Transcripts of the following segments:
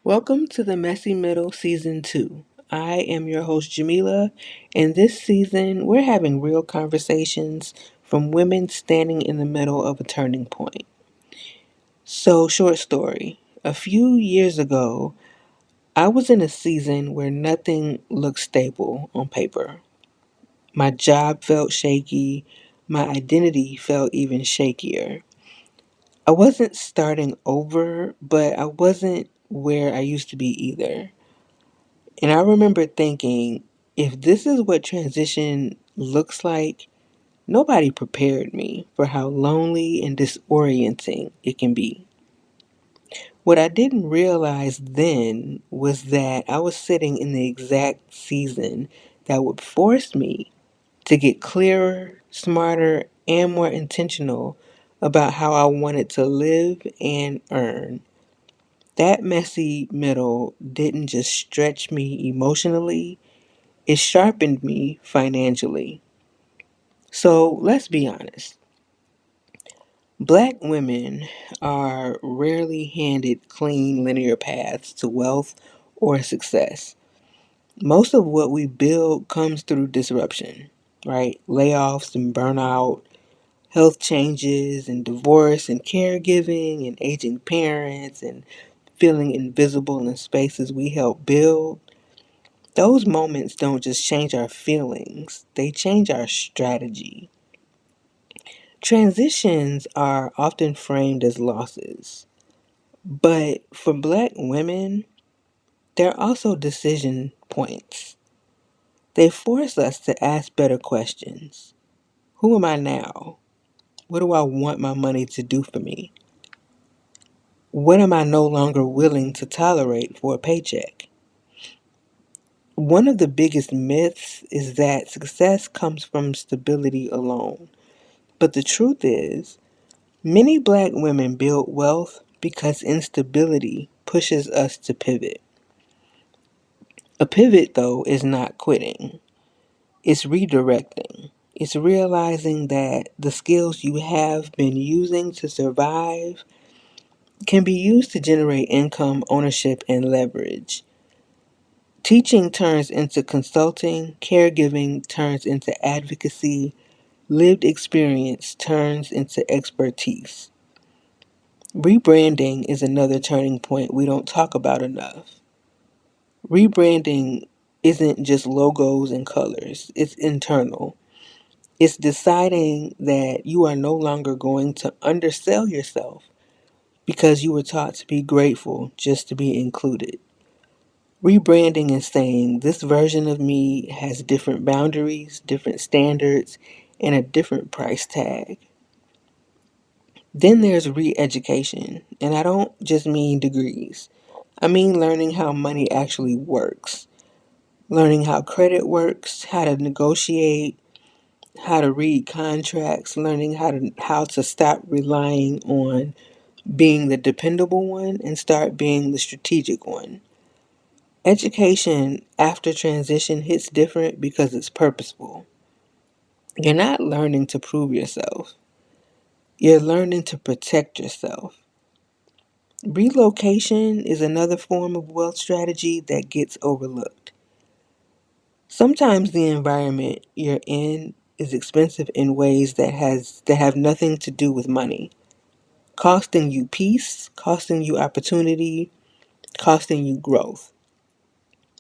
Welcome to the Messy Middle Season 2. I am your host, Jamila, and this season we're having real conversations from women standing in the middle of a turning point. So, short story. A few years ago, I was in a season where nothing looked stable on paper. My job felt shaky, my identity felt even shakier. I wasn't starting over, but I wasn't where I used to be either. And I remember thinking, if this is what transition looks like, nobody prepared me for how lonely and disorienting it can be. What I didn't realize then was that I was sitting in the exact season that would force me to get clearer, smarter, and more intentional about how I wanted to live and earn. That messy middle didn't just stretch me emotionally, it sharpened me financially. So let's be honest. Black women are rarely handed clean, linear paths to wealth or success. Most of what we build comes through disruption, right? Layoffs and burnout, health changes and divorce and caregiving and aging parents and feeling invisible in spaces we help build. Those moments don't just change our feelings, they change our strategy. Transitions are often framed as losses, but for Black women, they're also decision points. They force us to ask better questions. Who am I now? What do I want my money to do for me? What am I no longer willing to tolerate for a paycheck? One of the biggest myths is that success comes from stability alone. But the truth is, many Black women build wealth because instability pushes us to pivot. A pivot, though, is not quitting, it's redirecting. It's realizing that the skills you have been using to survive can be used to generate income, ownership, and leverage. Teaching turns into consulting, caregiving turns into advocacy, lived experience turns into expertise. Rebranding is another turning point we don't talk about enough. Rebranding isn't just logos and colors, it's internal. It's deciding that you are no longer going to undersell yourself because you were taught to be grateful just to be included. Rebranding is saying this version of me has different boundaries, different standards, and a different price tag. Then there's re education, and I don't just mean degrees. I mean learning how money actually works, learning how credit works, how to negotiate, how to read contracts, learning how to stop relying on being the dependable one and start being the strategic one. Education after transition hits different because it's purposeful. You're not learning to prove yourself. You're learning to protect yourself. Relocation is another form of wealth strategy that gets overlooked. Sometimes the environment you're in is expensive in ways that have nothing to do with money, costing you peace, costing you opportunity, costing you growth.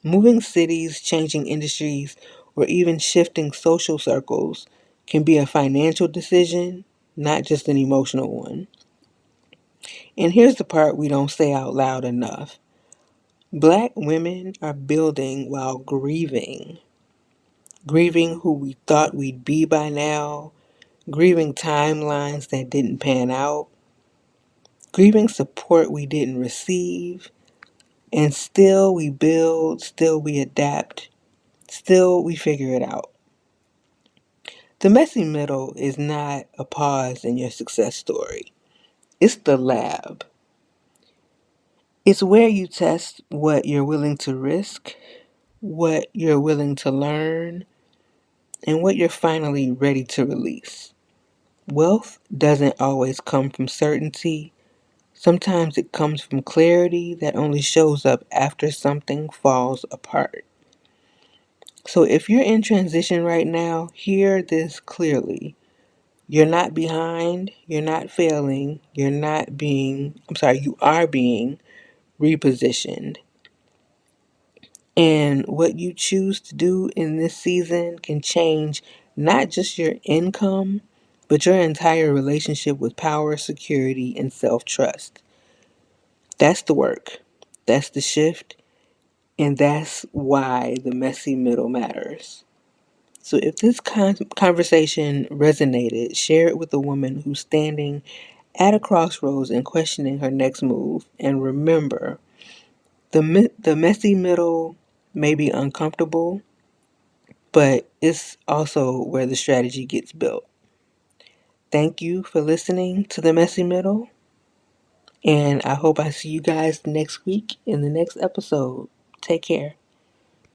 Moving cities, changing industries, or even shifting social circles can be a financial decision, not just an emotional one. And here's the part we don't say out loud enough. Black women are building while grieving. Grieving who we thought we'd be by now, grieving timelines that didn't pan out, grieving support we didn't receive, and still we build, still we adapt, still we figure it out. The messy middle is not a pause in your success story. It's the lab. It's where you test what you're willing to risk, what you're willing to learn, and what you're finally ready to release. Wealth doesn't always come from certainty, Sometimes it comes from clarity that only shows up after something falls apart. So if you're in transition right now, hear this clearly. You're not behind, you're not failing, you are being repositioned. And what you choose to do in this season can change not just your income, but your entire relationship with power, security, and self trust. That's the work, that's the shift, and that's why the messy middle matters. So if this conversation resonated, share it with a woman who's standing at a crossroads and questioning her next move. And remember, the messy middle may be uncomfortable, but it's also where the strategy gets built. Thank you for listening to The Messy Middle, and I hope I see you guys next week in the next episode. Take care.